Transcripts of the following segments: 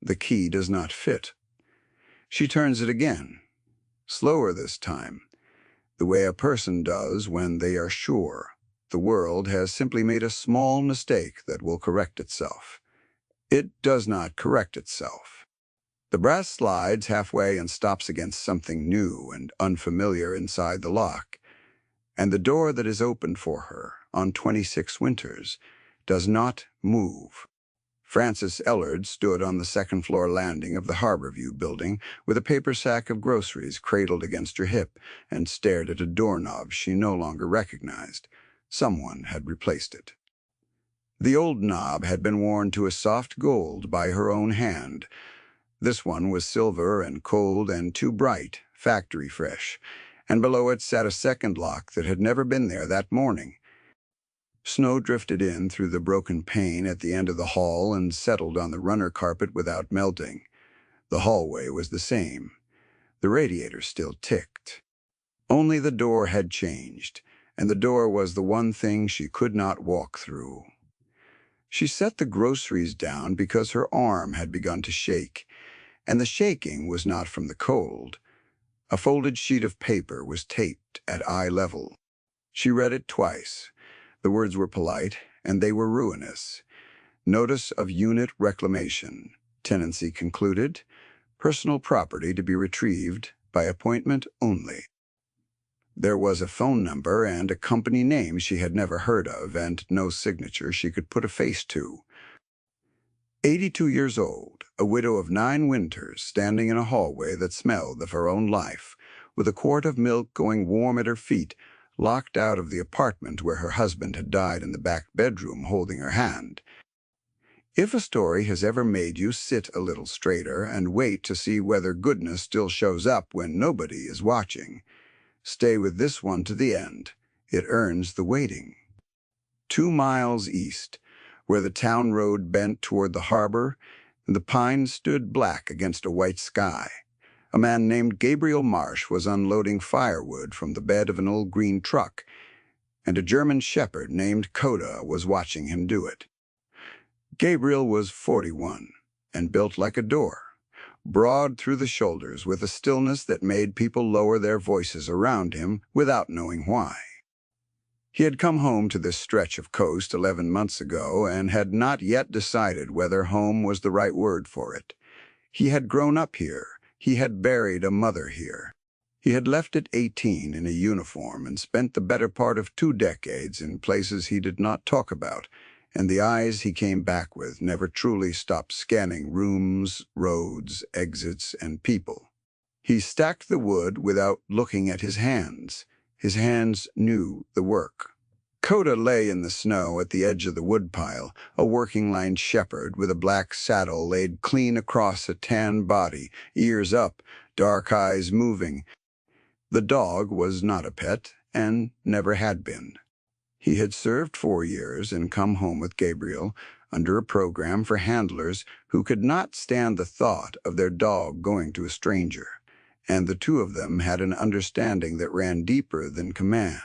The key does not fit. She turns it again, slower this time, the way a person does when they are sure. The world has simply made a small mistake that will correct itself. It does not correct itself. The brass slides halfway and stops against something new and unfamiliar inside the lock, and the door that is opened for her on 26 winters does not move. Frances Ellard stood on the second-floor landing of the Harborview building with a paper sack of groceries cradled against her hip and stared at a doorknob she no longer recognized. Someone had replaced it. The old knob had been worn to a soft gold by her own hand. This one was silver and cold and too bright, factory fresh, and below it sat a second lock that had never been there that morning. Snow drifted in through the broken pane at the end of the hall and settled on the runner carpet without melting. The hallway was the same. The radiator still ticked. Only the door had changed, and the door was the one thing she could not walk through. She set the groceries down because her arm had begun to shake, and the shaking was not from the cold. A folded sheet of paper was taped at eye level. She read it twice. The words were polite, and they were ruinous. Notice of unit reclamation. Tenancy concluded. Personal property to be retrieved by appointment only. There was a phone number and a company name she had never heard of, and no signature she could put a face to. 82 years old, a widow of 9 winters, standing in a hallway that smelled of her own life, with a quart of milk going warm at her feet, locked out of the apartment where her husband had died in the back bedroom holding her hand. If a story has ever made you sit a little straighter and wait to see whether goodness still shows up when nobody is watching, stay with this one to the end. It earns the waiting. 2 miles east, where the town road bent toward the harbor, the pines stood black against a white sky. A man named Gabriel Marsh was unloading firewood from the bed of an old green truck, and a German shepherd named Coda was watching him do it. Gabriel was 41 and built like a door, broad through the shoulders with a stillness that made people lower their voices around him without knowing why. He had come home to this stretch of coast 11 months ago and had not yet decided whether home was the right word for it. He had grown up here. He had buried a mother here. He had left at 18 in a uniform and spent the better part of 2 decades in places he did not talk about, and the eyes he came back with never truly stopped scanning rooms, roads, exits, and people. He stacked the wood without looking at his hands. His hands knew the work. Coda lay in the snow at the edge of the woodpile, a working-line shepherd with a black saddle laid clean across a tan body, ears up, dark eyes moving. The dog was not a pet, and never had been. He had served 4 years and come home with Gabriel under a program for handlers who could not stand the thought of their dog going to a stranger, and the 2 of them had an understanding that ran deeper than command.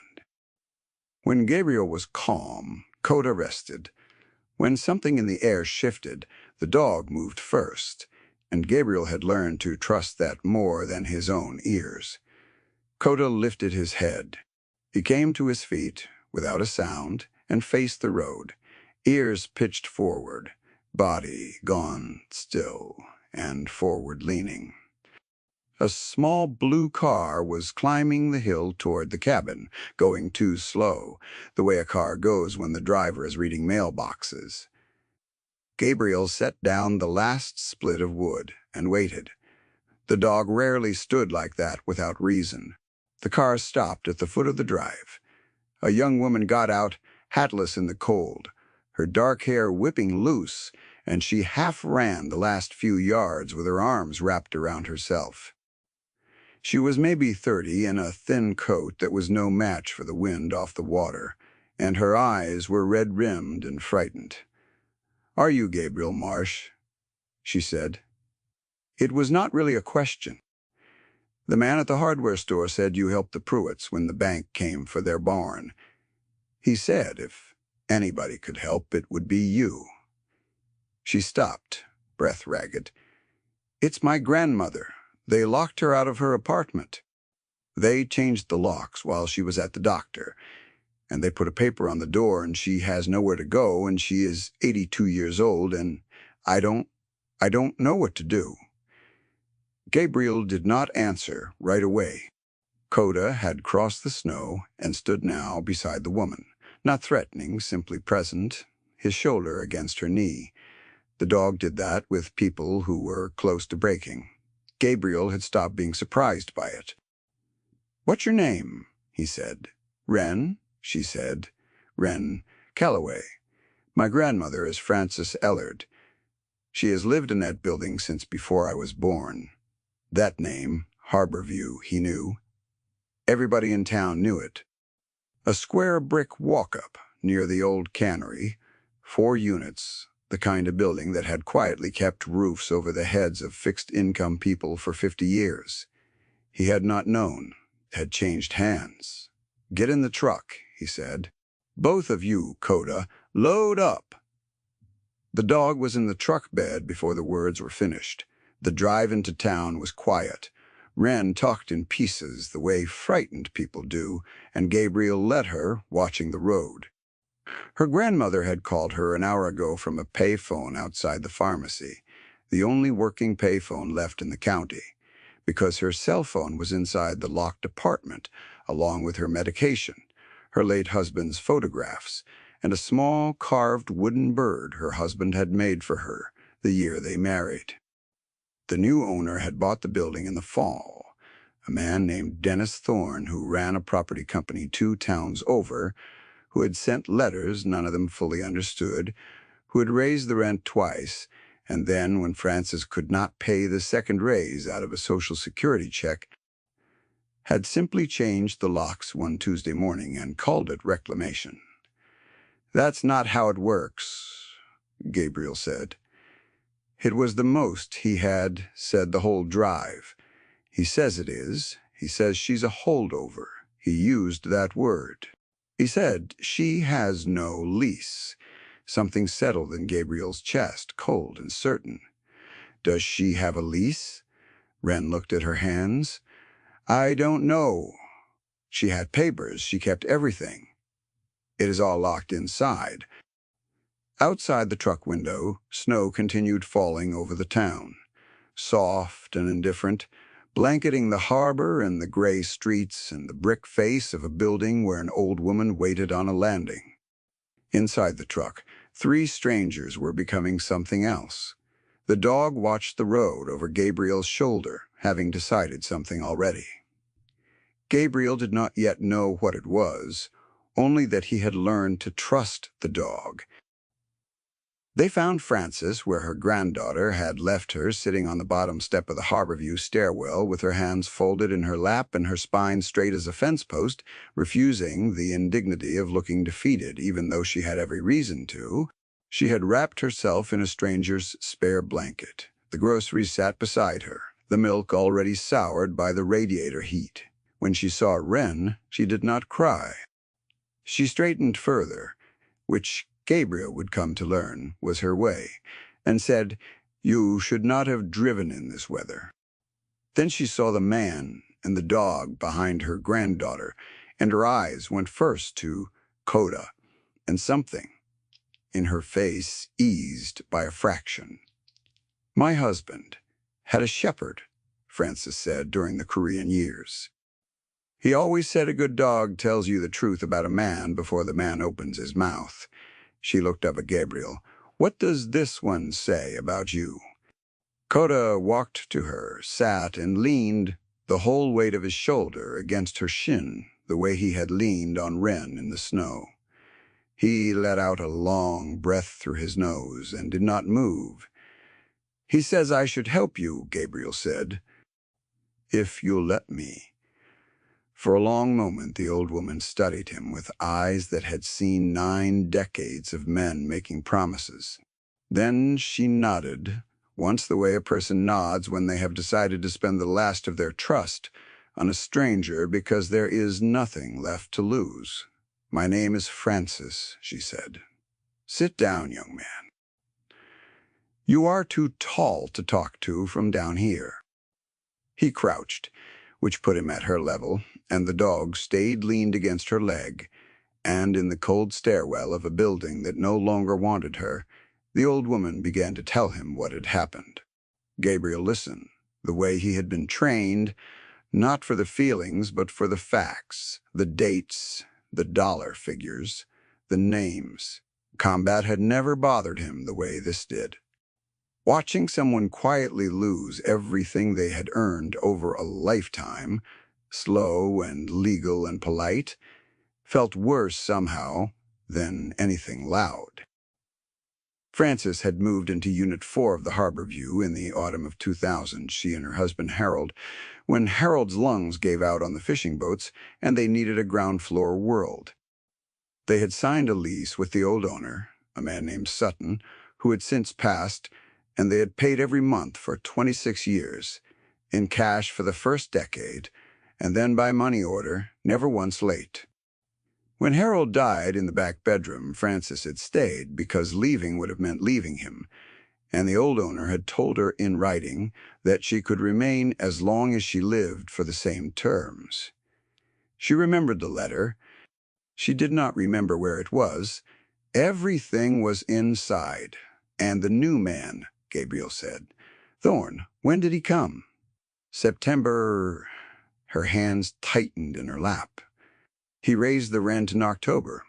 When Gabriel was calm, Coda rested. When something in the air shifted, the dog moved first, and Gabriel had learned to trust that more than his own ears. Coda lifted his head. He came to his feet, without a sound, and faced the road, ears pitched forward, body gone still and forward-leaning. A small blue car was climbing the hill toward the cabin, going too slow, the way a car goes when the driver is reading mailboxes. Gabriel set down the last split of wood and waited. The dog rarely stood like that without reason. The car stopped at the foot of the drive. A young woman got out, hatless in the cold, her dark hair whipping loose, and she half ran the last few yards with her arms wrapped around herself. She was maybe 30 in a thin coat that was no match for the wind off the water, and her eyes were red-rimmed and frightened. "Are you Gabriel Marsh?" she said. It was not really a question. The man at the hardware store said you helped the Pruitts when the bank came for their barn. He said if anybody could help, it would be you. She stopped, breath ragged. It's my grandmother. They locked her out of her apartment. They changed the locks while she was at the doctor, and they put a paper on the door, and she has nowhere to go, and she is 82 years old, and I don't know what to do." Gabriel did not answer right away. Coda had crossed the snow and stood now beside the woman, not threatening, simply present, his shoulder against her knee. The dog did that with people who were close to breaking. Gabriel had stopped being surprised by it. "What's your name?" he said. "Wren," she said. "Wren Calloway. My grandmother is Frances Ellard. She has lived in that building since before I was born." That name, Harborview, he knew. Everybody in town knew it. A square brick walk-up near the old cannery, 4 units, the kind of building that had quietly kept roofs over the heads of fixed-income people for 50 years. He had not known, had changed hands. "Get in the truck," he said. "Both of you, Coda, load up." The dog was in the truck bed before the words were finished. The drive into town was quiet. Wren talked in pieces, the way frightened people do, and Gabriel led her, watching the road. Her grandmother had called her an hour ago from a payphone outside the pharmacy, the only working payphone left in the county, because her cell phone was inside the locked apartment, along with her medication, her late husband's photographs, and a small carved wooden bird her husband had made for her the year they married. The new owner had bought the building in the fall. A man named Dennis Thorne, who ran a property company 2 towns over, who had sent letters none of them fully understood, who had raised the rent twice, and then, when Frances could not pay the second raise out of a Social Security check, had simply changed the locks one Tuesday morning and called it reclamation. "That's not how it works," Gabriel said. It was the most he had said the whole drive. "He says it is. He says she's a holdover." He used that word. He said she has no lease. Something settled in Gabriel's chest, cold and certain. "Does she have a lease?" Wren looked at her hands. "I don't know. She had papers. She kept everything. It is all locked inside." Outside the truck window, snow continued falling over the town, soft and indifferent, blanketing the harbor and the gray streets and the brick face of a building where an old woman waited on a landing. Inside the truck, 3 strangers were becoming something else. The dog watched the road over Gabriel's shoulder, having decided something already. Gabriel did not yet know what it was, only that he had learned to trust the dog. They found Frances where her granddaughter had left her, sitting on the bottom step of the Harborview stairwell with her hands folded in her lap and her spine straight as a fence post, refusing the indignity of looking defeated, even though she had every reason to. She had wrapped herself in a stranger's spare blanket. The groceries sat beside her, the milk already soured by the radiator heat. When she saw Wren, she did not cry. She straightened further, which Gabriel would come to learn was her way, and said, "You should not have driven in this weather." Then she saw the man and the dog behind her granddaughter, and her eyes went first to Coda, and something in her face eased by a fraction. "My husband had a shepherd," Frances said during the Korean years. "He always said a good dog tells you the truth about a man before the man opens his mouth." She looked up at Gabriel. "What does this one say about you?" Coda walked to her, sat, and leaned the whole weight of his shoulder against her shin, the way he had leaned on Wren in the snow. He let out a long breath through his nose and did not move. "He says I should help you," Gabriel said, "if you'll let me." For a long moment the old woman studied him with eyes that had seen 9 decades of men making promises. Then she nodded, once the way a person nods when they have decided to spend the last of their trust on a stranger because there is nothing left to lose. "My name is Frances," she said. "Sit down, young man." You are too tall to talk to from down here." He crouched, which put him at her level, and the dog stayed leaned against her leg, and in the cold stairwell of a building that no longer wanted her, the old woman began to tell him what had happened. Gabriel listened, the way he had been trained, not for the feelings, but for the facts, the dates, the dollar figures, the names. Combat had never bothered him the way this did. Watching someone quietly lose everything they had earned over a lifetime, slow and legal and polite, felt worse somehow than anything loud. Frances had moved into Unit 4 of the Harborview in the autumn of 2000, she and her husband Harold, when Harold's lungs gave out on the fishing boats and they needed a ground-floor world. They had signed a lease with the old owner, a man named Sutton, who had since passed, and they had paid every month for 26 years, in cash for the first decade, and then by money order, never once late. When Harold died in the back bedroom, Frances had stayed because leaving would have meant leaving him, and the old owner had told her in writing that she could remain as long as she lived for the same terms. She remembered the letter. She did not remember where it was. Everything was inside. And the new man, Gabriel said. "Thorne, when did he come?" "September." Her hands tightened in her lap. "He raised the rent in October.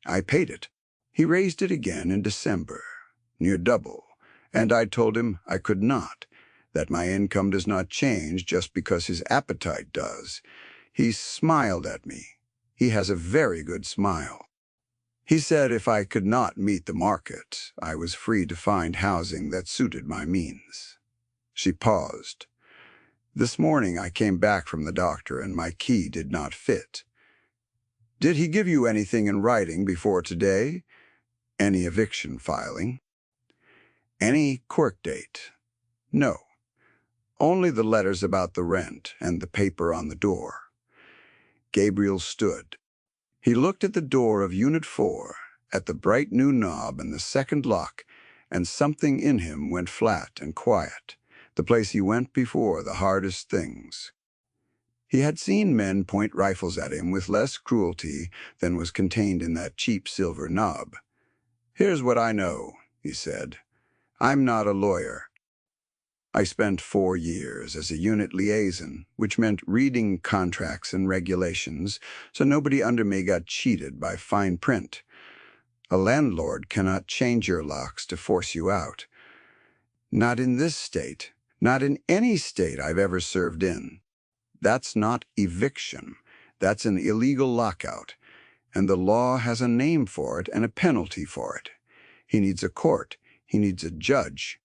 I paid it. He raised it again in December, near double, and I told him I could not, that my income does not change just because his appetite does. He smiled at me. He has a very good smile. He said if I could not meet the market, I was free to find housing that suited my means." She paused. "This morning I came back from the doctor and my key did not fit." "Did he give you anything in writing before today? Any eviction filing? Any court date?" "No. Only the letters about the rent and the paper on the door." Gabriel stood. He looked at the door of Unit 4, at the bright new knob and the second lock, and something in him went flat and quiet, the place he went before the hardest things. He had seen men point rifles at him with less cruelty than was contained in that cheap silver knob. "Here's what I know," he said. "I'm not a lawyer. I spent 4 years as a unit liaison, which meant reading contracts and regulations so nobody under me got cheated by fine print. A landlord cannot change your locks to force you out. Not in this state, not in any state I've ever served in. That's not eviction. That's an illegal lockout, and the law has a name for it and a penalty for it. He needs a court. He needs a judge.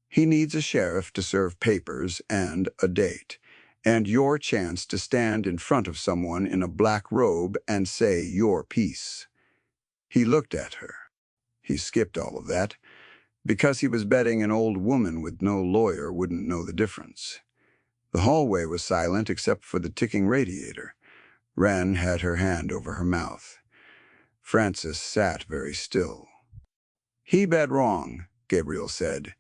He needs a sheriff to serve papers and a date, and your chance to stand in front of someone in a black robe and say your piece." He looked at her. He skipped all of that, because he was betting an old woman with no lawyer wouldn't know the difference. The hallway was silent except for the ticking radiator. Wren had her hand over her mouth. Frances sat very still. "He bet wrong," Gabriel said.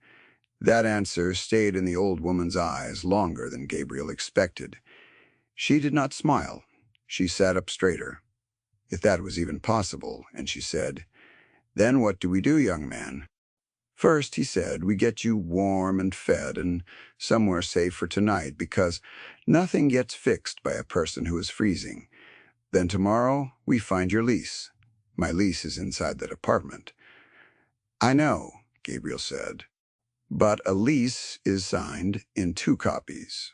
That answer stayed in the old woman's eyes longer than Gabriel expected. She did not smile. She sat up straighter, if that was even possible, and she said, "Then what do we do, young man?" "First," he said, "we get you warm and fed and somewhere safe for tonight, because nothing gets fixed by a person who is freezing. Then tomorrow we find your lease. My lease is inside that apartment." "I know," Gabriel said, "but a lease is signed in 2 copies.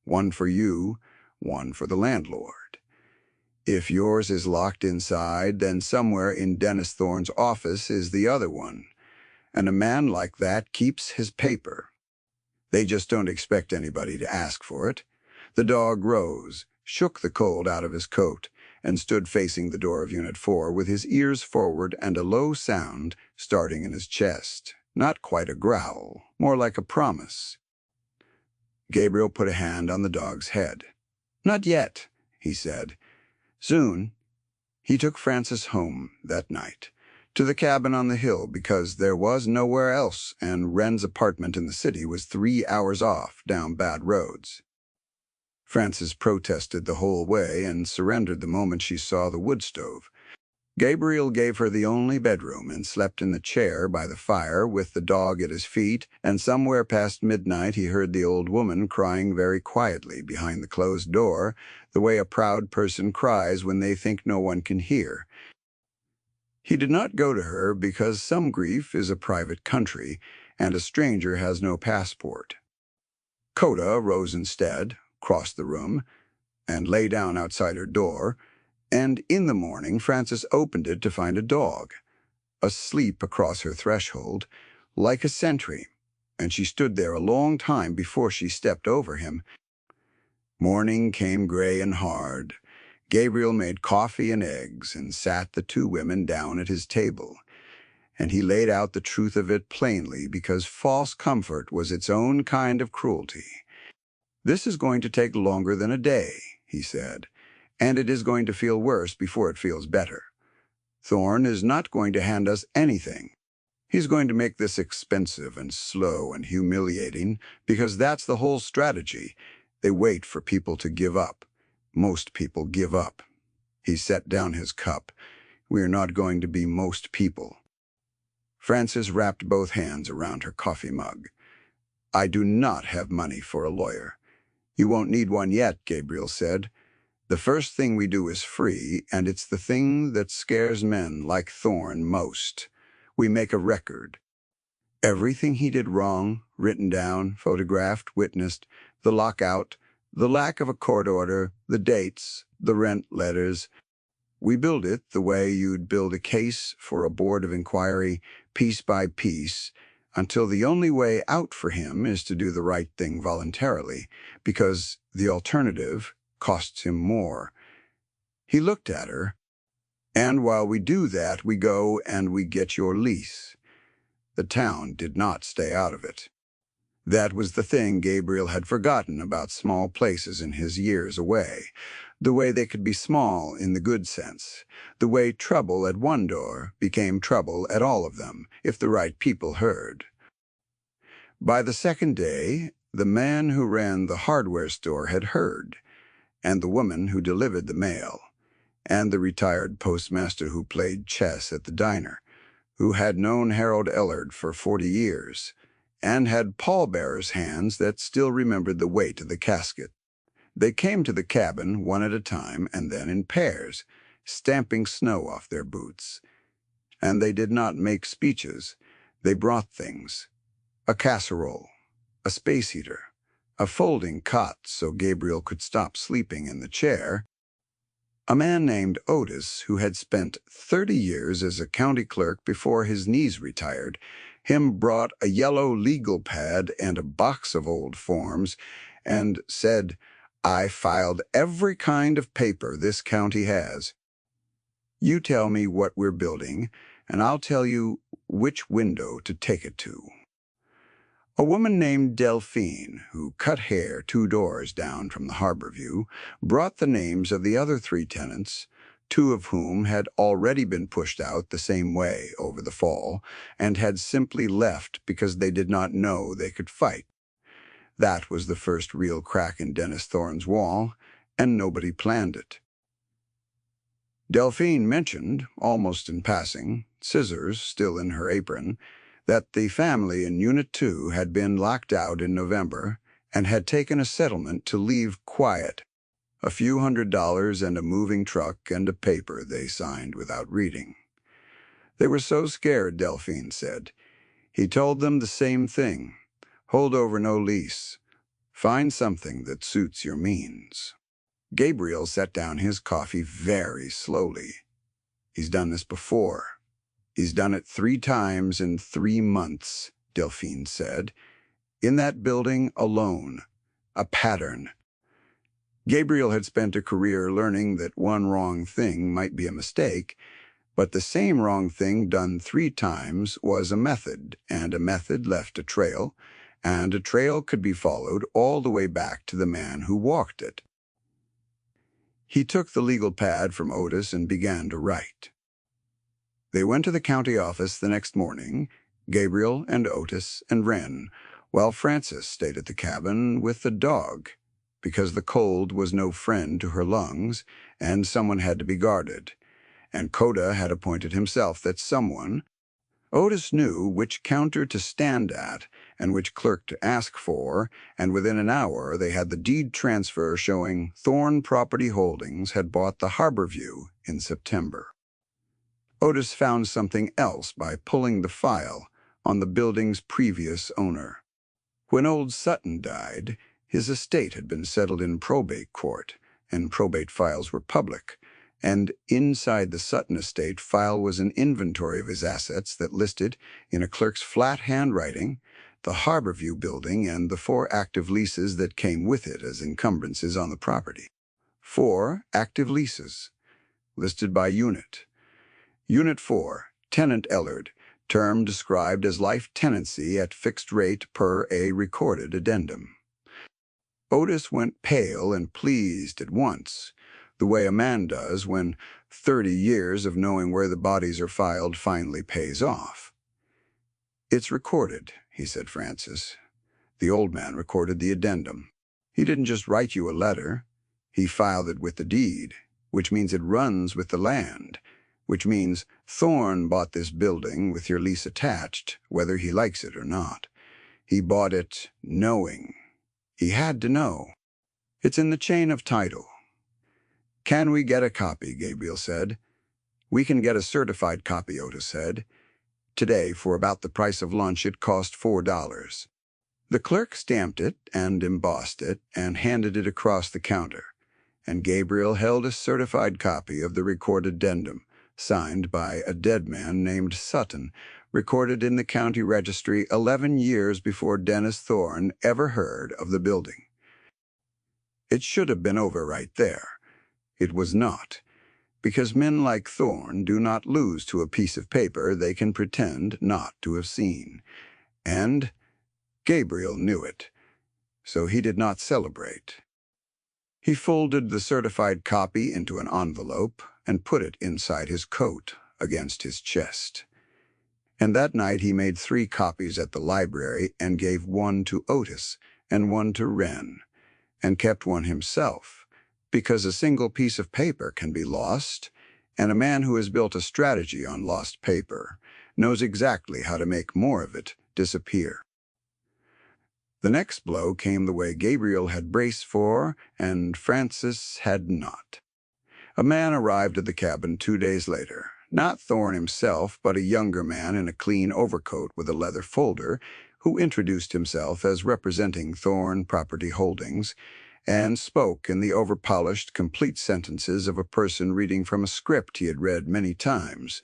One for you, one for the landlord. If yours is locked inside, then somewhere in Dennis Thorne's office is the other one. And a man like that keeps his paper. They just don't expect anybody to ask for it." The dog rose, shook the cold out of his coat, and stood facing the door of Unit 4 with his ears forward and a low sound starting in his chest. Not quite a growl, more like a promise. Gabriel put a hand on the dog's head. "Not yet," he said. "Soon." He took Frances home that night, To the cabin on the hill because there was nowhere else, and Wren's apartment in the city was 3 hours off down bad roads. Frances protested the whole way and surrendered the moment she saw the wood stove. Gabriel gave her the only bedroom and slept in the chair by the fire with the dog at his feet, and somewhere past midnight he heard the old woman crying very quietly behind the closed door, the way a proud person cries when they think no one can hear. He did not go to her because some grief is a private country, and a stranger has no passport. Coda rose instead, crossed the room, and lay down outside her door, and in the morning Frances opened it to find a dog, asleep across her threshold, like a sentry, and she stood there a long time before she stepped over him. Morning came gray and hard. Gabriel made coffee and eggs and sat the two women down at his table, and he laid out the truth of it plainly because false comfort was its own kind of cruelty. "This is going to take longer than a day," he said, "and it is going to feel worse before it feels better. Thorne is not going to hand us anything. He's going to make this expensive and slow and humiliating because that's the whole strategy. They wait for people to give up. Most people give up." He set down his cup. "We are not going to be most people." Frances wrapped both hands around her coffee mug. "I do not have money for a lawyer." "You won't need one yet," Gabriel said. "The first thing we do is free, and it's the thing that scares men like Thorne most. We make a record. Everything he did wrong, written down, photographed, witnessed, the lockout, the lack of a court order, the dates, the rent letters. We build it the way you'd build a case for a board of inquiry, piece by piece, until the only way out for him is to do the right thing voluntarily, because the alternative costs him more." He looked at her. "And while we do that, we go and we get your lease." The town did not stay out of it. That was the thing Gabriel had forgotten about small places in his years away, the way they could be small in the good sense, the way trouble at one door became trouble at all of them, if the right people heard. By the second day, the man who ran the hardware store had heard, and the woman who delivered the mail, and the retired postmaster who played chess at the diner, who had known Harold Ellard for 40 years, and had pallbearers' hands that still remembered the weight of the casket. They came to the cabin one at a time and then in pairs, stamping snow off their boots. And they did not make speeches. They brought things. A casserole, a space heater, a folding cot so Gabriel could stop sleeping in the chair. A man named Otis, who had spent 30 years as a county clerk before his knees retired, him brought a yellow legal pad and a box of old forms and said, "I filed every kind of paper this county has. You tell me what we're building, and I'll tell you which window to take it to." A woman named Delphine, who cut hair 2 doors down from the harbor view, brought the names of the other 3 tenants, 2 of whom had already been pushed out the same way over the fall and had simply left because they did not know they could fight. That was the first real crack in Dennis Thorne's wall, and nobody planned it. Delphine mentioned, almost in passing, scissors still in her apron, that the family in Unit 2 had been locked out in November and had taken a settlement to leave quiet, a few $100s and a moving truck and a paper they signed without reading. They were so scared, Delphine said. He told them the same thing. Hold over no lease. Find something that suits your means. Gabriel set down his coffee very slowly. He's done this before. He's done it 3 times in 3 months, Delphine said. In that building alone. A pattern. Gabriel had spent a career learning that one wrong thing might be a mistake, but the same wrong thing done 3 times was a method, and a method left a trail, and a trail could be followed all the way back to the man who walked it. He took the legal pad from Otis and began to write. They went to the county office the next morning, Gabriel and Otis and Wren, while Frances stayed at the cabin with the dog, because the cold was no friend to her lungs, and someone had to be guarded, and Coda had appointed himself that someone. Otis knew which counter to stand at and which clerk to ask for, and within an hour they had the deed transfer showing Thorne Property Holdings had bought the Harborview in September. Otis found something else by pulling the file on the building's previous owner. When old Sutton died, his estate had been settled in probate court, and probate files were public, and inside the Sutton estate file was an inventory of his assets that listed, in a clerk's flat handwriting, the Harborview building and the 4 active leases that came with it as encumbrances on the property. 4 active leases, listed by unit. Unit 4, Tenant Ellard, term described as life tenancy at fixed rate per a recorded addendum. Otis went pale and pleased at once, the way a man does when 30 years of knowing where the bodies are filed finally pays off. "It's recorded," he said Frances. The old man recorded the addendum. "He didn't just write you a letter. He filed it with the deed, which means it runs with the land, which means Thorne bought this building with your lease attached, whether he likes it or not. He bought it knowing. He had to know. It's in the chain of title." "Can we get a copy?" Gabriel said. "We can get a certified copy," Otis said. "Today, for about the price of lunch, it cost $4. The clerk stamped it and embossed it and handed it across the counter, and Gabriel held a certified copy of the recorded addendum, signed by a dead man named Sutton, recorded in the county registry 11 years before Dennis Thorne ever heard of the building. It should have been over right there. It was not, because men like Thorne do not lose to a piece of paper they can pretend not to have seen. And Gabriel knew it, so he did not celebrate. He folded the certified copy into an envelope and put it inside his coat against his chest. And that night he made 3 copies at the library and gave 1 to Otis and 1 to Wren, and kept 1 himself, because a single piece of paper can be lost, and a man who has built a strategy on lost paper knows exactly how to make more of it disappear. The next blow came the way Gabriel had braced for, and Frances had not. A man arrived at the cabin 2 days later. Not Thorne himself, but a younger man in a clean overcoat with a leather folder, who introduced himself as representing Thorne Property Holdings, and spoke in the overpolished, complete sentences of a person reading from a script he had read many times.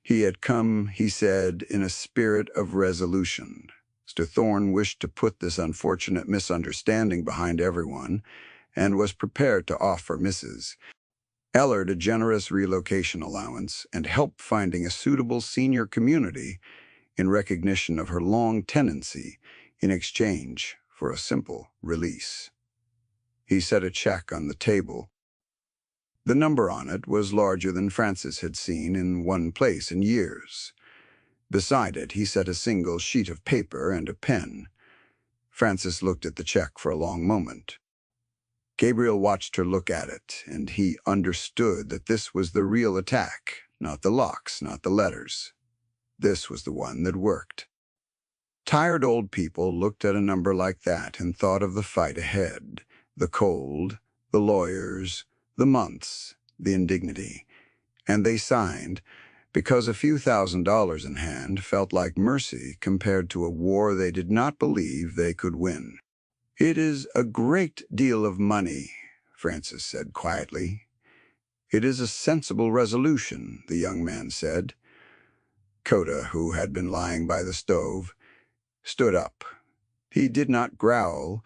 He had come, he said, in a spirit of resolution. Mr. Thorne wished to put this unfortunate misunderstanding behind everyone, and was prepared to offer Mrs. Ellard a generous relocation allowance and help finding a suitable senior community in recognition of her long tenancy in exchange for a simple release. He set a check on the table. The number on it was larger than Frances had seen in one place in years. Beside it, he set a single sheet of paper and a pen. Frances looked at the check for a long moment. Gabriel watched her look at it, and he understood that this was the real attack, not the locks, not the letters. This was the one that worked. Tired old people looked at a number like that and thought of the fight ahead, the cold, the lawyers, the months, the indignity, and they signed because a few $1,000s in hand felt like mercy compared to a war they did not believe they could win. "It is a great deal of money," Frances said quietly. "It is a sensible resolution," the young man said. Coda, who had been lying by the stove, stood up. He did not growl.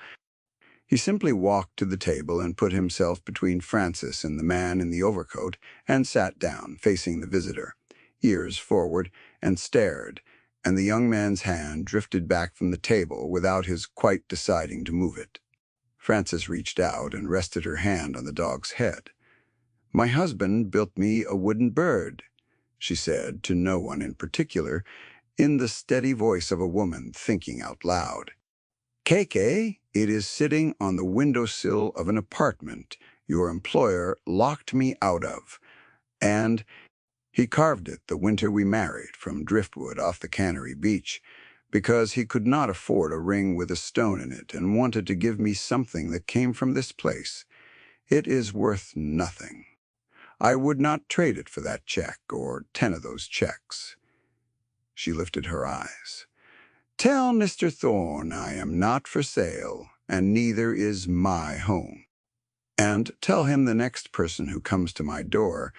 He simply walked to the table and put himself between Frances and the man in the overcoat and sat down, facing the visitor, ears forward, and stared, and the young man's hand drifted back from the table without his quite deciding to move it. Frances reached out and rested her hand on the dog's head. "My husband built me a wooden bird," she said to no one in particular, in the steady voice of a woman thinking out loud. KK, it is sitting on the windowsill of an apartment your employer locked me out of, and he carved it the winter we married from driftwood off the Canary Beach, because he could not afford a ring with a stone in it and wanted to give me something that came from this place. It is worth nothing. I would not trade it for that check or 10 of those checks. She lifted her eyes. Tell Mr. Thorne I am not for sale, and neither is my home. And tell him the next person who comes to my door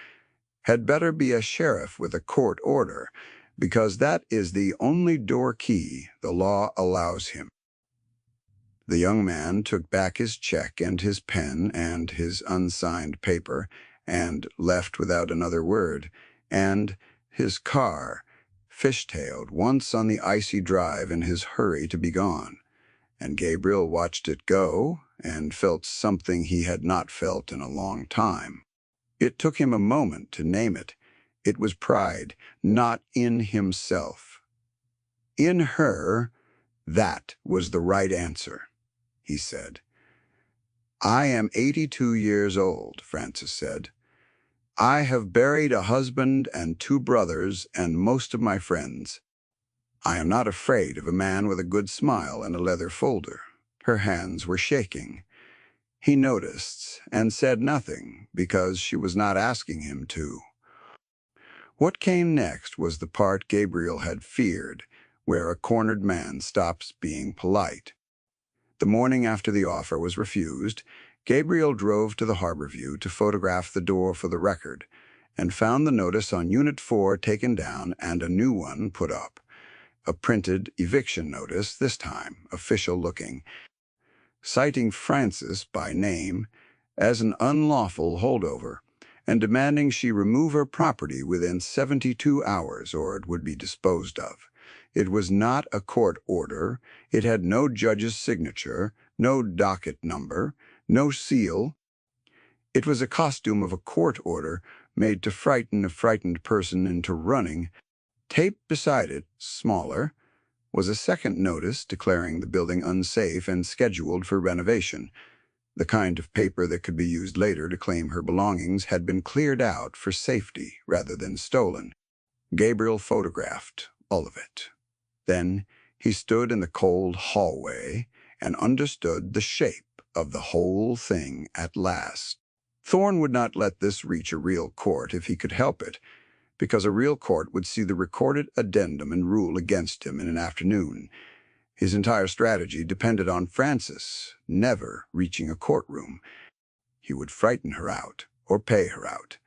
had better be a sheriff with a court order, because that is the only door key the law allows him. The young man took back his check and his pen and his unsigned paper and left without another word, and his car fishtailed once on the icy drive in his hurry to be gone, and Gabriel watched it go and felt something he had not felt in a long time. It took him a moment to name it. It was pride, not in himself. In her, that was the right answer, he said. I am 82 years old, Francis said. I have buried a husband and 2 brothers and most of my friends. I am not afraid of a man with a good smile and a leather folder. Her hands were shaking. He noticed and said nothing because she was not asking him to. What came next was the part Gabriel had feared, where a cornered man stops being polite. The morning after the offer was refused, Gabriel drove to the Harborview to photograph the door for the record, and found the notice on Unit 4 taken down and a new one put up. A printed eviction notice, this time official-looking, citing Francis by name as an unlawful holdover and demanding she remove her property within 72 hours or it would be disposed of. It was not a court order. It had no judge's signature, no docket number, no seal. It was a costume of a court order made to frighten a frightened person into running. Taped beside it, smaller, was a second notice declaring the building unsafe and scheduled for renovation. The kind of paper that could be used later to claim her belongings had been cleared out for safety rather than stolen. Gabriel photographed all of it. Then he stood in the cold hallway and understood the shape of the whole thing at last. Thorne would not let this reach a real court if he could help it, because a real court would see the recorded addendum and rule against him in an afternoon. His entire strategy depended on Francis never reaching a courtroom. He would frighten her out, or pay her out,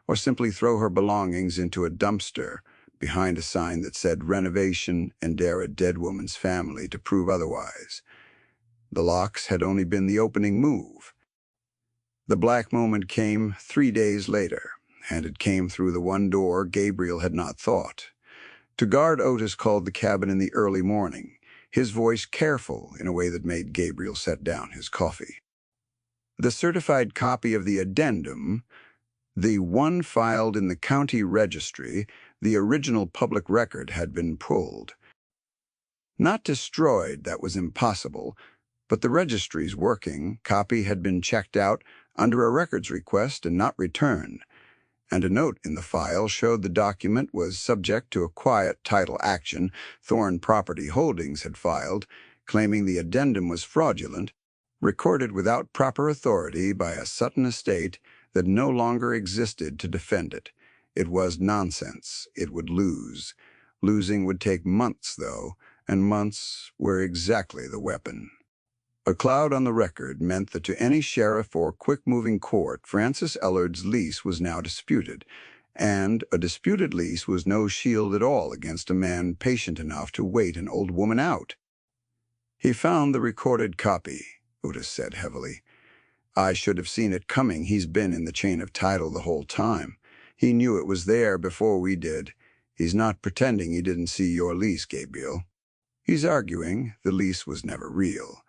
or simply throw her belongings into a dumpster behind a sign that said renovation and dare a dead woman's family to prove otherwise. The locks had only been the opening move. The black moment came 3 days later, and it came through the one door Gabriel had not thought. To guard Otis called the cabin in the early morning, his voice careful in a way that made Gabriel set down his coffee. The certified copy of the addendum, the one filed in the county registry, the original public record, had been pulled. Not destroyed, that was impossible, but the registry's working copy had been checked out under a records request and not returned, and a note in the file showed the document was subject to a quiet title action Thorne Property Holdings had filed, claiming the addendum was fraudulent, recorded without proper authority by a Sutton estate that no longer existed to defend it. It was nonsense. It would lose. Losing would take months, though, and months were exactly the weapon. A cloud on the record meant that to any sheriff or quick-moving court, Francis Ellard's lease was now disputed, and a disputed lease was no shield at all against a man patient enough to wait an old woman out. He found the recorded copy, Otis said heavily. I should have seen it coming. He's been in the chain of title the whole time. He knew it was there before we did. He's not pretending he didn't see your lease, Gabriel. He's arguing the lease was never real.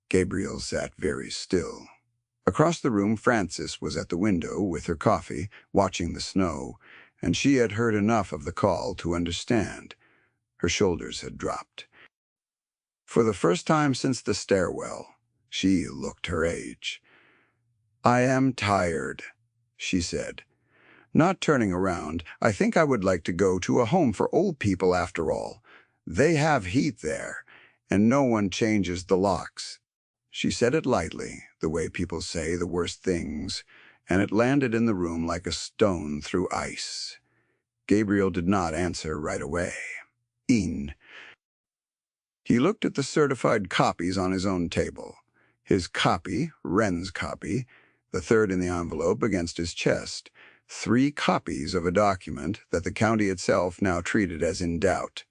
Gabriel sat very still. Across the room, Francis was at the window with her coffee, watching the snow, and she had heard enough of the call to understand. Her shoulders had dropped. For the first time since the stairwell, she looked her age. "I am tired," she said. Not turning around, "I think I would like to go to a home for old people after all. They have heat there, and no one changes the locks." She said it lightly, the way people say the worst things, and it landed in the room like a stone through ice. Gabriel did not answer right away. "In." He looked at the certified copies on his own table. His copy, Wren's copy, the third in the envelope against his chest. 3 copies of a document that the county itself now treated as in doubt.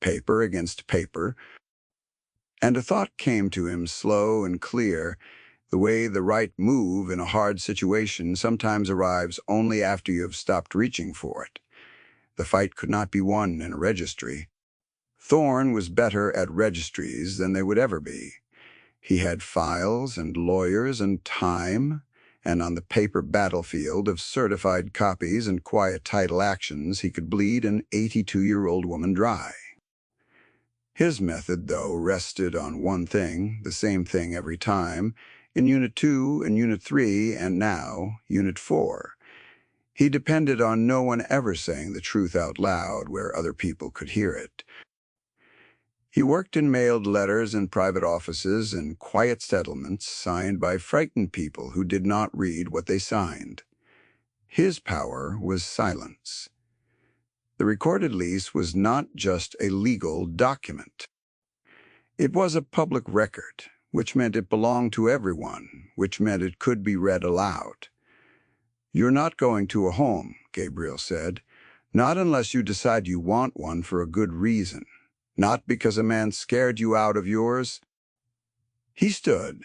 Paper against paper. And a thought came to him, slow and clear, the way the right move in a hard situation sometimes arrives only after you have stopped reaching for it. The fight could not be won in a registry. Thorne was better at registries than they would ever be. He had files and lawyers and time, and on the paper battlefield of certified copies and quiet title actions he could bleed an 82-year-old woman dry. His method, though, rested on one thing, the same thing every time, in Unit 2 and Unit 3 and now Unit 4. He depended on no one ever saying the truth out loud where other people could hear it. He worked in mailed letters in private offices and quiet settlements signed by frightened people who did not read what they signed. His power was silence. The recorded lease was not just a legal document. It was a public record, which meant it belonged to everyone, which meant it could be read aloud. "You're not going to a home," Gabriel said, "not unless you decide you want one for a good reason. Not because a man scared you out of yours." He stood.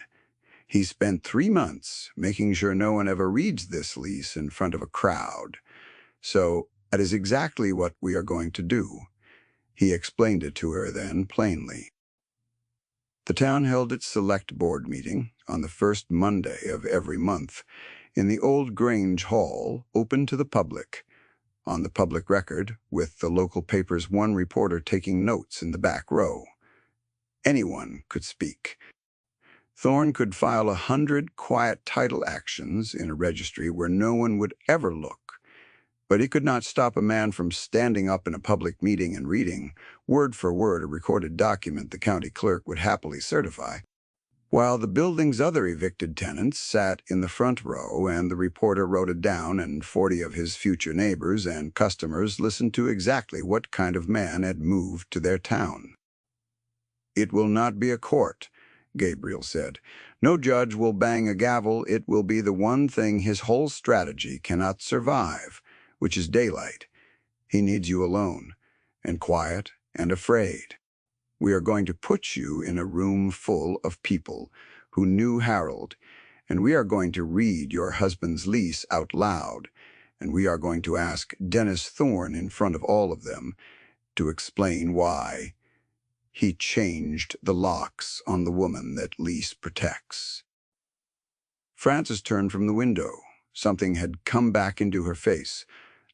He spent 3 months making sure no one ever reads this lease in front of a crowd. "So that is exactly what we are going to do." He explained it to her then plainly. The town held its select board meeting on the first Monday of every month in the old Grange Hall, open to the public, on the public record, with the local paper's one reporter taking notes in the back row. Anyone could speak. Thorne could file 100 quiet title actions in a registry where no one would ever look, but he could not stop a man from standing up in a public meeting and reading, word for word, a recorded document the county clerk would happily certify, while the building's other evicted tenants sat in the front row and the reporter wrote it down, and 40 of his future neighbors and customers listened to exactly what kind of man had moved to their town. "It will not be a court," Gabriel said. "No judge will bang a gavel. It will be the one thing his whole strategy cannot survive, which is daylight. He needs you alone, and quiet, and afraid. We are going to put you in a room full of people who knew Harold, and we are going to read your husband's lease out loud, and we are going to ask Dennis Thorne in front of all of them to explain why he changed the locks on the woman that lease protects." Frances turned from the window. Something had come back into her face.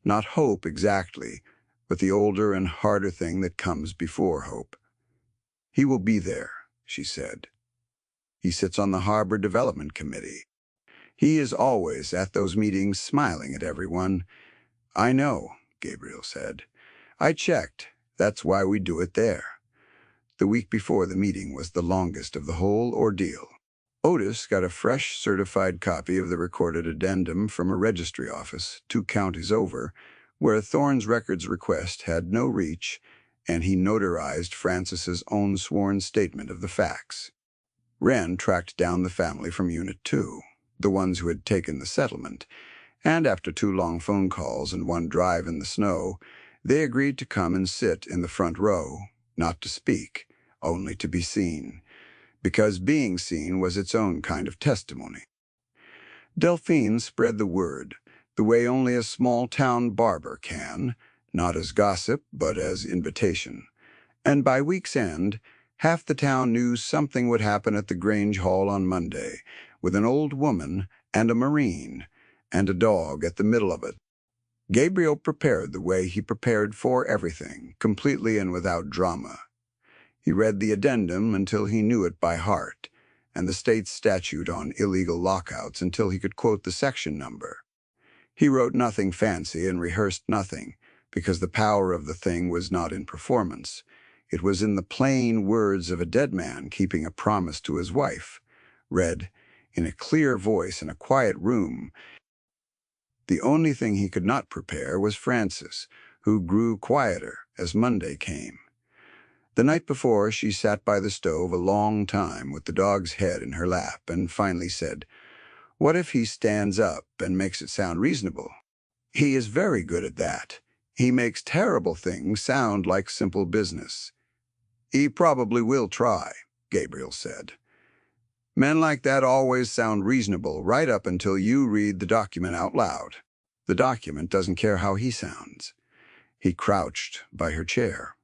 Not hope exactly, but the older and harder thing that comes before hope. "He will be there," she said. "He sits on the Harbor Development Committee. He is always at those meetings smiling at everyone." "I know," Gabriel said. "I checked. That's why we do it there." The week before the meeting was the longest of the whole ordeal. Otis got a fresh certified copy of the recorded addendum from a registry office 2 counties over, where Thorne's records request had no reach, and he notarized Frances's own sworn statement of the facts. Wren tracked down the family from Unit 2, the ones who had taken the settlement, and after 2 long phone calls and 1 drive in the snow, they agreed to come and sit in the front row, not to speak, only to be seen, because being seen was its own kind of testimony. Delphine spread the word, the way only a small-town barber can, not as gossip, but as invitation. And by week's end, half the town knew something would happen at the Grange Hall on Monday, with an old woman and a Marine, and a dog at the middle of it. Gabriel prepared the way he prepared for everything, completely and without drama. He read the addendum until he knew it by heart, and the state statute on illegal lockouts until he could quote the section number. He wrote nothing fancy and rehearsed nothing, because the power of the thing was not in performance. It was in the plain words of a dead man keeping a promise to his wife, read in a clear voice in a quiet room. The only thing he could not prepare was Frances, who grew quieter as Monday came. The night before, she sat by the stove a long time with the dog's head in her lap and finally said, "What if he stands up and makes it sound reasonable? He is very good at that. He makes terrible things sound like simple business." "He probably will try," Gabriel said. "Men like that always sound reasonable right up until you read the document out loud. The document doesn't care how he sounds." He crouched by her chair.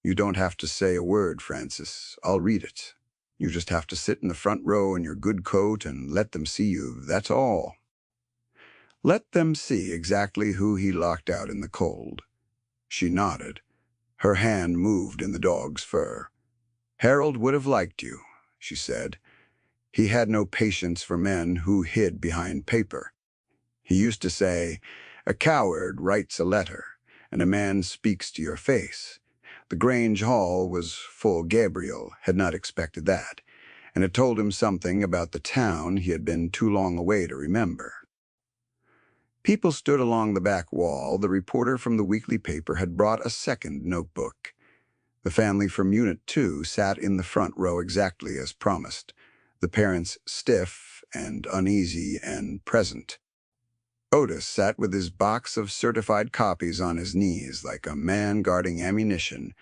"You don't have to say a word, Frances. I'll read it. You just have to sit in the front row in your good coat and let them see you, that's all." Let them see exactly who he locked out in the cold. She nodded. Her hand moved in the dog's fur. "Harold would have liked you," she said. He had no patience for men who hid behind paper. He used to say, "A coward writes a letter, and a man speaks to your face." The Grange Hall was full. Gabriel had not expected that, and it told him something about the town he had been too long away to remember. People stood along the back wall. The reporter from the weekly paper had brought a second notebook. The family from Unit 2 sat in the front row exactly as promised, the parents stiff and uneasy and present. Otis sat with his box of certified copies on his knees like a man guarding ammunition.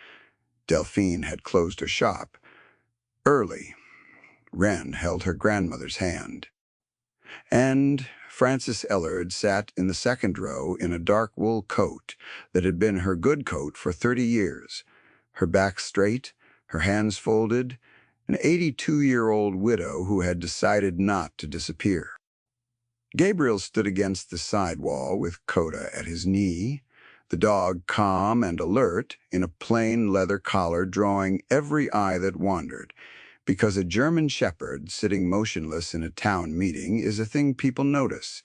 Delphine had closed her shop. Early, Wren held her grandmother's hand. And Frances Ellard sat in the second row in a dark wool coat that had been her good coat for 30 years, her back straight, her hands folded, an 82-year-old widow who had decided not to disappear. Gabriel stood against the side wall with Coda at his knee, the dog calm and alert in a plain leather collar drawing every eye that wandered, because a German shepherd sitting motionless in a town meeting is a thing people notice.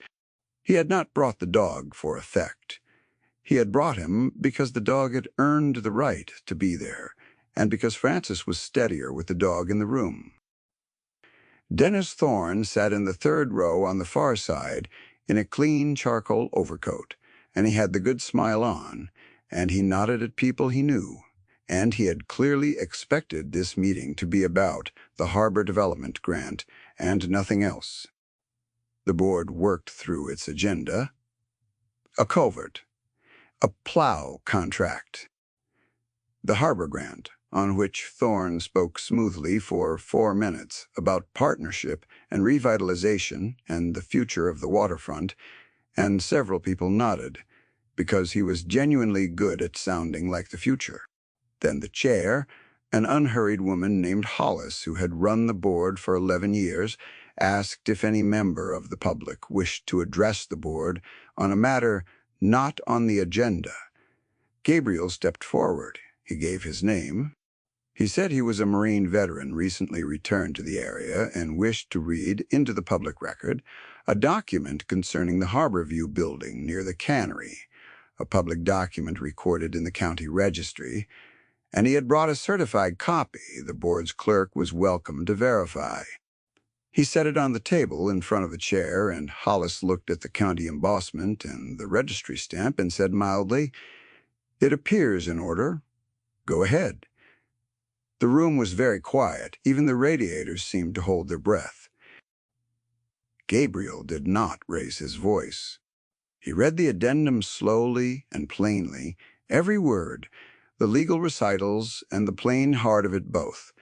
He had not brought the dog for effect. He had brought him because the dog had earned the right to be there, and because Frances was steadier with the dog in the room. Dennis Thorne sat in the third row on the far side in a clean charcoal overcoat, and he had the good smile on, and he nodded at people he knew, and he had clearly expected this meeting to be about the harbor development grant and nothing else. The board worked through its agenda. A culvert, a plow contract, the harbor grant, on which Thorne spoke smoothly for 4 minutes about partnership and revitalization and the future of the waterfront, and several people nodded, because he was genuinely good at sounding like the future. Then the chair, an unhurried woman named Hollis, who had run the board for 11 years, asked if any member of the public wished to address the board on a matter not on the agenda. Gabriel stepped forward. He gave his name. He said he was a Marine veteran recently returned to the area and wished to read into the public record a document concerning the Harborview building near the cannery, a public document recorded in the county registry, and he had brought a certified copy the board's clerk was welcome to verify. He set it on the table in front of the chair, and Hollis looked at the county embossment and the registry stamp and said mildly, "It appears in order. Go ahead." The room was very quiet. Even the radiators seemed to hold their breath. Gabriel did not raise his voice. He read the addendum slowly and plainly, every word, the legal recitals and the plain heart of it both,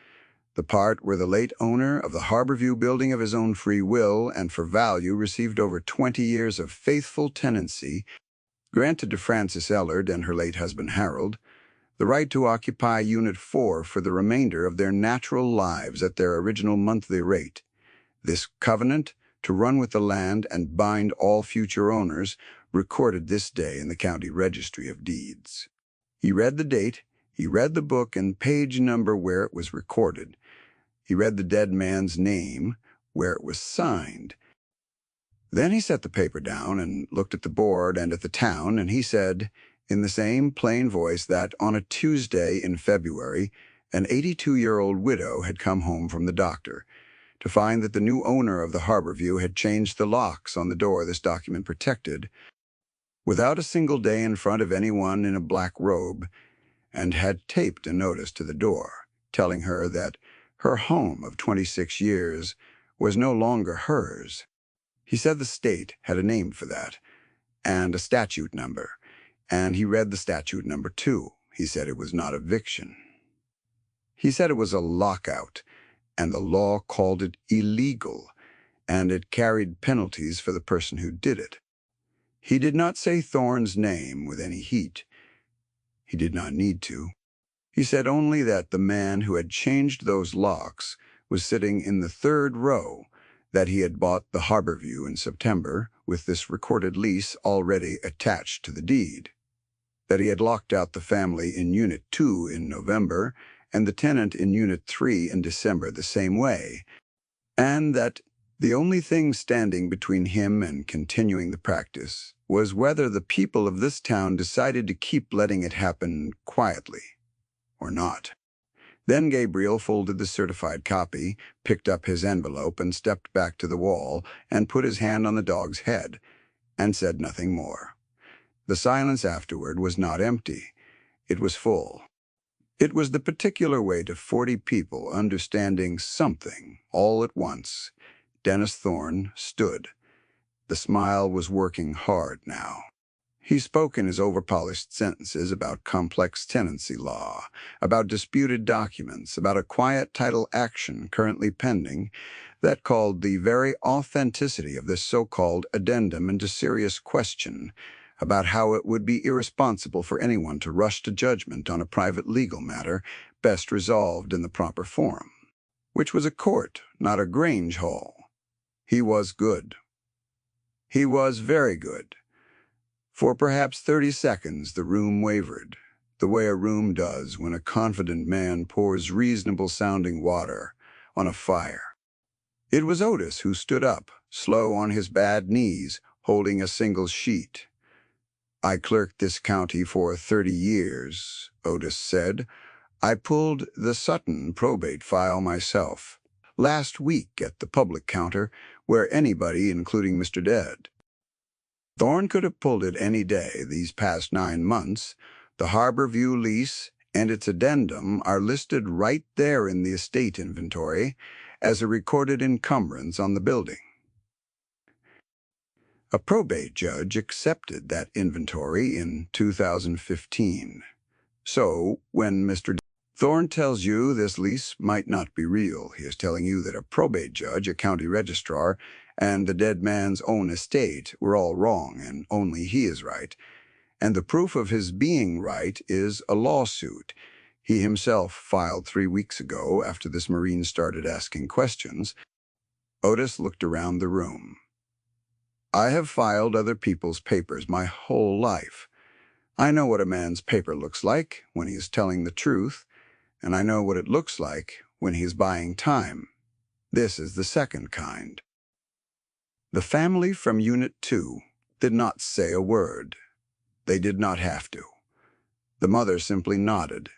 the part where the late owner of the Harborview building of his own free will and for value received over 20 years of faithful tenancy, granted to Frances Ellard and her late husband Harold, the right to occupy Unit 4 for the remainder of their natural lives at their original monthly rate. This covenant, to run with the land and bind all future owners, recorded this day in the county registry of deeds. He read the date, he read the book and page number where it was recorded. He read the dead man's name where it was signed. Then he set the paper down and looked at the board and at the town, and he said, in the same plain voice, that on a Tuesday in February, an 82-year-old widow had come home from the doctor to find that the new owner of the Harborview had changed the locks on the door this document protected, without a single day in front of anyone in a black robe, and had taped a notice to the door, telling her that her home of 26 years was no longer hers. He said the state had a name for that, and a statute number, and he read the statute number too. He said it was not eviction. He said it was a lockout, and the law called it illegal, and it carried penalties for the person who did it. He did not say Thorne's name with any heat. He did not need to. He said only that the man who had changed those locks was sitting in the third row, that he had bought the Harborview in September with this recorded lease already attached to the deed, that he had locked out the family in Unit 2 in November and the tenant in Unit 3 in December the same way, and that the only thing standing between him and continuing the practice was whether the people of this town decided to keep letting it happen quietly or not. Then Gabriel folded the certified copy, picked up his envelope, and stepped back to the wall and put his hand on the dog's head, and said nothing more. The silence afterward was not empty. It was full. It was the particular way to 40 people understanding something all at once. Dennis Thorne stood. The smile was working hard now. He spoke in his overpolished sentences about complex tenancy law, about disputed documents, about a quiet title action currently pending that called the very authenticity of this so-called addendum into serious question, about how it would be irresponsible for anyone to rush to judgment on a private legal matter best resolved in the proper forum, which was a court, not a Grange Hall. He was good. He was very good. For perhaps 30 seconds the room wavered, the way a room does when a confident man pours reasonable-sounding water on a fire. It was Otis who stood up, slow on his bad knees, holding a single sheet. "I clerked this county for 30 years, Otis said. "I pulled the Sutton probate file myself, last week at the public counter, where anybody, including Mr. Dead. Thorne could have pulled it any day these past 9 months. The Harborview lease and its addendum are listed right there in the estate inventory as a recorded encumbrance on the building. A probate judge accepted that inventory in 2015. So, when Mr. Thorne tells you this lease might not be real, he is telling you that a probate judge, a county registrar, and the dead man's own estate were all wrong, and only he is right. And the proof of his being right is a lawsuit he himself filed 3 weeks ago after this Marine started asking questions." Otis looked around the room. "I have filed other people's papers my whole life. I know what a man's paper looks like when he is telling the truth, and I know what it looks like when he is buying time. This is the second kind." The family from Unit 2 did not say a word. They did not have to. The mother simply nodded,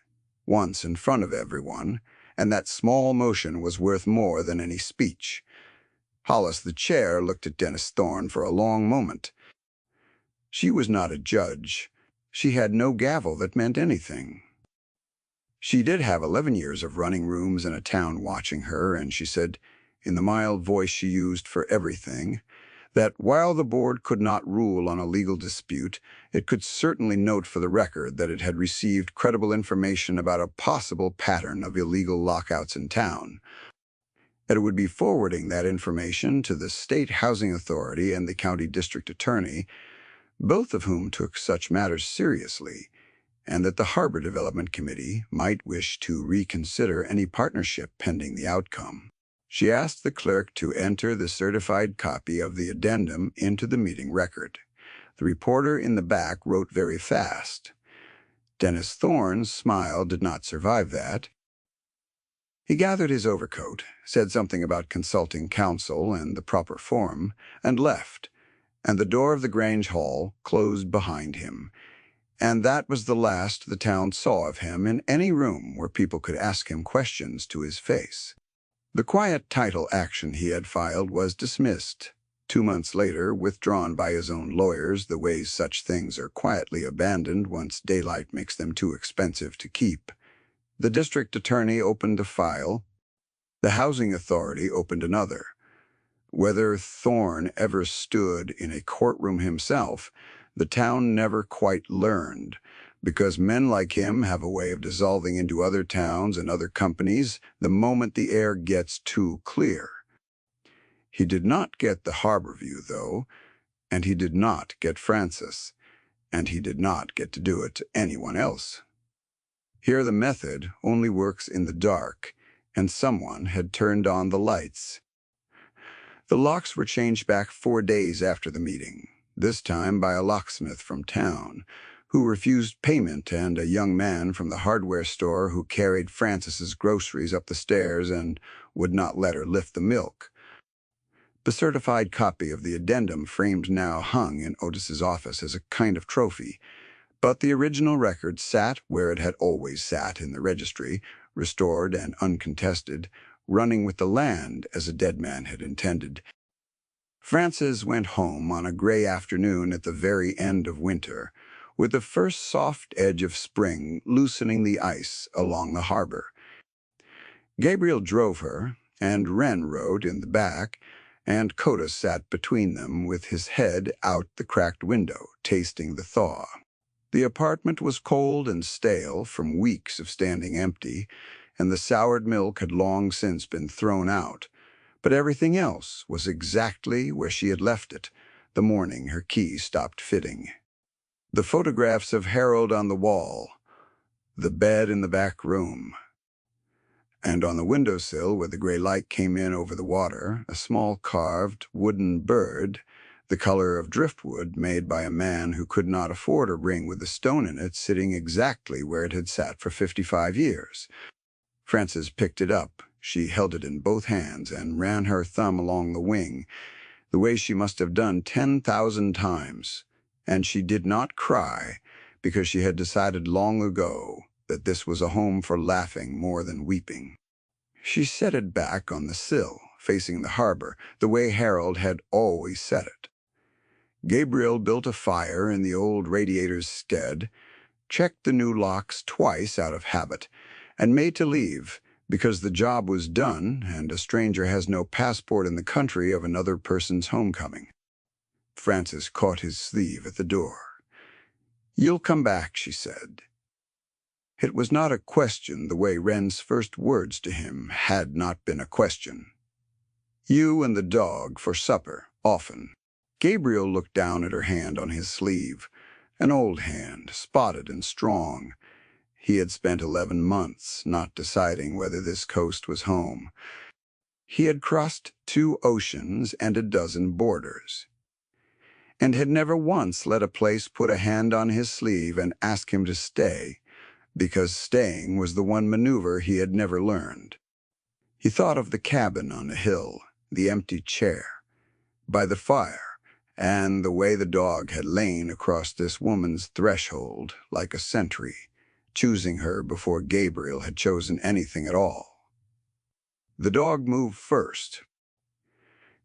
once in front of everyone, and that small motion was worth more than any speech. Hollis, the chair, looked at Dennis Thorne for a long moment. She was not a judge. She had no gavel that meant anything. She did have 11 years of running rooms in a town watching her, and she said, in the mild voice she used for everything, that while the board could not rule on a legal dispute, it could certainly note for the record that it had received credible information about a possible pattern of illegal lockouts in town. That it would be forwarding that information to the State Housing Authority and the County District Attorney, both of whom took such matters seriously, and that the Harbor Development Committee might wish to reconsider any partnership pending the outcome. She asked the clerk to enter the certified copy of the addendum into the meeting record. The reporter in the back wrote very fast. Dennis Thorne's smile did not survive that. He gathered his overcoat, said something about consulting counsel and the proper form, and left, and the door of the Grange Hall closed behind him. And that was the last the town saw of him in any room where people could ask him questions to his face. The quiet title action he had filed was dismissed. 2 months later, withdrawn by his own lawyers, the way such things are quietly abandoned once daylight makes them too expensive to keep. The district attorney opened a file. The housing authority opened another. Whether Thorne ever stood in a courtroom himself, the town never quite learned, because men like him have a way of dissolving into other towns and other companies the moment the air gets too clear. He did not get the harbor view, though, and he did not get Francis, and he did not get to do it to anyone else. Here the method only works in the dark, and someone had turned on the lights. The locks were changed back 4 days after the meeting, this time by a locksmith from town, who refused payment, and a young man from the hardware store who carried Francis's groceries up the stairs and would not let her lift the milk. The certified copy of the addendum framed now hung in Otis's office as a kind of trophy, but the original record sat where it had always sat in the registry, restored and uncontested, running with the land as a dead man had intended. Francis went home on a gray afternoon at the very end of winter, with the first soft edge of spring loosening the ice along the harbor. Gabriel drove her, and Wren rode in the back, and Coda sat between them with his head out the cracked window, tasting the thaw. The apartment was cold and stale from weeks of standing empty, and the soured milk had long since been thrown out, but everything else was exactly where she had left it the morning her key stopped fitting. The photographs of Harold on the wall, the bed in the back room, and on the windowsill where the gray light came in over the water, a small carved wooden bird, the color of driftwood, made by a man who could not afford a ring with a stone in it, sitting exactly where it had sat for 55 years. Frances picked it up. She held it in both hands and ran her thumb along the wing, the way she must have done 10,000 times. And she did not cry, because she had decided long ago that this was a home for laughing more than weeping. She set it back on the sill, facing the harbor, the way Harold had always set it. Gabriel built a fire in the old radiator's stead, checked the new locks twice out of habit, and made to leave, because the job was done and a stranger has no passport in the country of another person's homecoming. Frances caught his sleeve at the door. "You'll come back," she said. It was not a question the way Wren's first words to him had not been a question. "You and the dog for supper, often." Gabriel looked down at her hand on his sleeve, an old hand, spotted and strong. He had spent 11 months not deciding whether this coast was home. He had crossed 2 oceans and a dozen borders, and had never once let a place put a hand on his sleeve and ask him to stay, because staying was the one maneuver he had never learned. He thought of the cabin on the hill, the empty chair, by the fire, and the way the dog had lain across this woman's threshold like a sentry, choosing her before Gabriel had chosen anything at all. The dog moved first.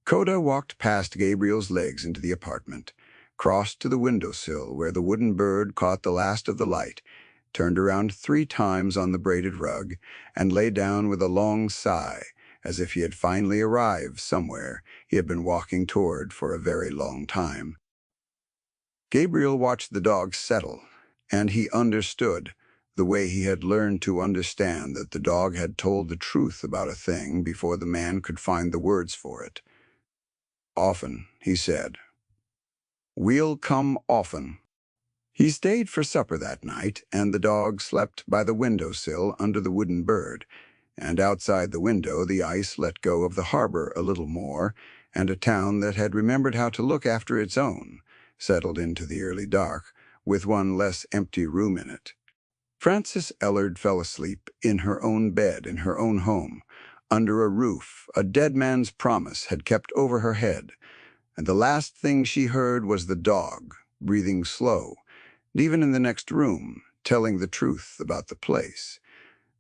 Coda walked past Gabriel's legs into the apartment, crossed to the windowsill where the wooden bird caught the last of the light, turned around 3 times on the braided rug, and lay down with a long sigh, as if he had finally arrived somewhere he had been walking toward for a very long time. Gabriel watched the dog settle, and he understood, the way he had learned to understand, that the dog had told the truth about a thing before the man could find the words for it. "Often," he said. "We'll come often." He stayed for supper that night, and the dog slept by the windowsill under the wooden bird, and outside the window the ice let go of the harbor a little more, and a town that had remembered how to look after its own, settled into the early dark, with one less empty room in it. Frances Ellard fell asleep in her own bed in her own home, under a roof a dead man's promise had kept over her head, and the last thing she heard was the dog, breathing slow, and even in the next room, telling the truth about the place,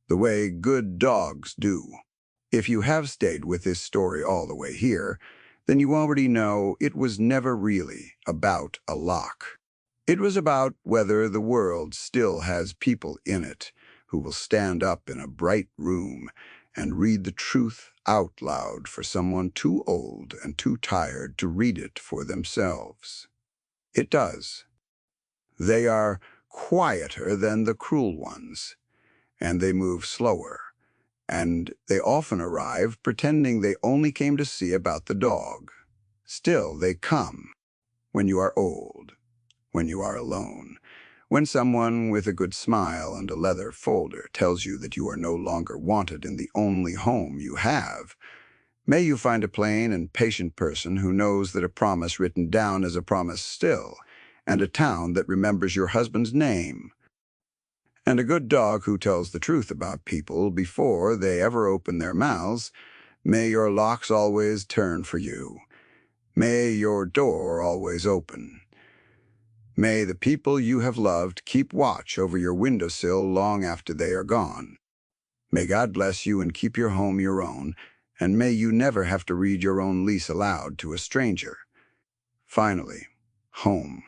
the way good dogs do. If you have stayed with this story all the way here, then you already know it was never really about a lock. It was about whether the world still has people in it who will stand up in a bright room and read the truth out loud for someone too old and too tired to read it for themselves. It does. They are quieter than the cruel ones, and they move slower, and they often arrive pretending they only came to see about the dog. Still, they come when you are old, when you are alone, when someone with a good smile and a leather folder tells you that you are no longer wanted in the only home you have. May you find a plain and patient person who knows that a promise written down is a promise still, and a town that remembers your husband's name, and a good dog who tells the truth about people before they ever open their mouths. May your locks always turn for you. May your door always open. May the people you have loved keep watch over your windowsill long after they are gone. May God bless you and keep your home your own, and may you never have to read your own lease aloud to a stranger. Finally, home.